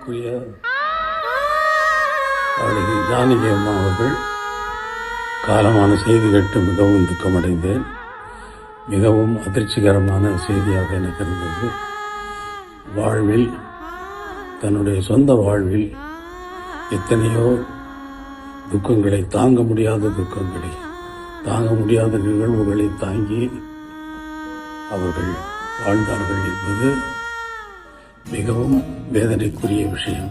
மதிப்பிற்குரிய அழகி ஜானகி அம்மா அவர்கள் காலமான செய்தி கேட்டு மிகவும் துக்கமடைந்தேன். மிகவும் அதிர்ச்சிகரமான செய்தியாக எனக்கு இருந்தது. வாழ்வில், தன்னுடைய சொந்த வாழ்வில் எத்தனையோ துக்கங்களை, தாங்க முடியாத துக்கங்களை, தாங்க முடியாத நிகழ்வுகளை தாங்கி அவர்கள் வாழ்ந்தார்கள் என்பது மிகவும் வேதனைக்குரிய விஷயம்.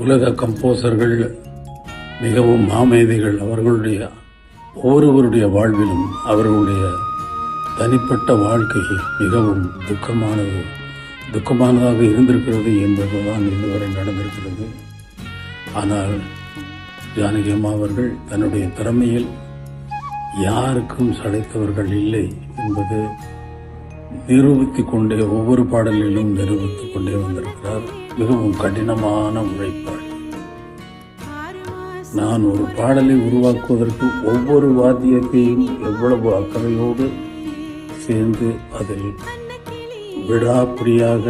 உலக கம்போசர்கள் மிகவும் மாமேதைகள். அவர்களுடைய ஒவ்வொருவருடைய வாழ்விலும் அவர்களுடைய தனிப்பட்ட வாழ்க்கை மிகவும் துக்கமானதாக இருந்திருக்கிறது என்பதுதான் இதுவரை நடந்திருக்கிறது. ஆனால் ஜானகி அம்மா அவர்கள் தன்னுடைய திறமையில் யாருக்கும் சளைத்தவர்கள் இல்லை என்பது நிரூபித்துக் கொண்டே, ஒவ்வொரு பாடலிலும் நிரூபித்துக் கொண்டே வந்திருக்கிறார். மிகவும் கடினமான உழைப்பாள். நான் ஒரு பாடலை உருவாக்குவதற்கு ஒவ்வொரு வாத்தியத்தையும் எவ்வளவு அக்கறையோடு சேர்ந்து அதில் விடாப்பிடியாக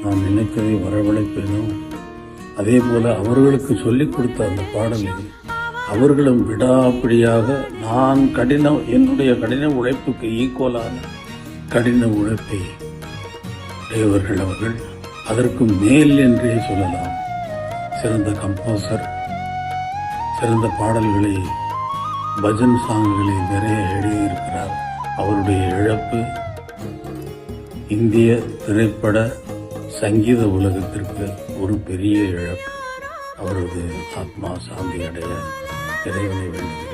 நான் நினைத்ததை வரவழைப்பேனோ, அதே போல அவர்களுக்கு சொல்லிக் கொடுத்த அந்த பாடலை அவர்களும் விடாப்பிடியாக நான் என்னுடைய கடின உழைப்புக்கு ஈக்குவலான கடின உழைப்பை உடையவர்கள் அவர்கள். அதற்கு மேல் என்றே சொல்லலாம். சிறந்த கம்போசர், சிறந்த பாடல்களை, பஜன் சாங்குகளை நிறைய எழுதியிருக்கிறார். அவருடைய இழப்பு இந்திய திரைப்பட சங்கீத உலகத்திற்கு ஒரு பெரிய இழப்பு. அவரது ஆத்மா சாந்தி அடைய இறைவனை வேண்டுகிறேன்.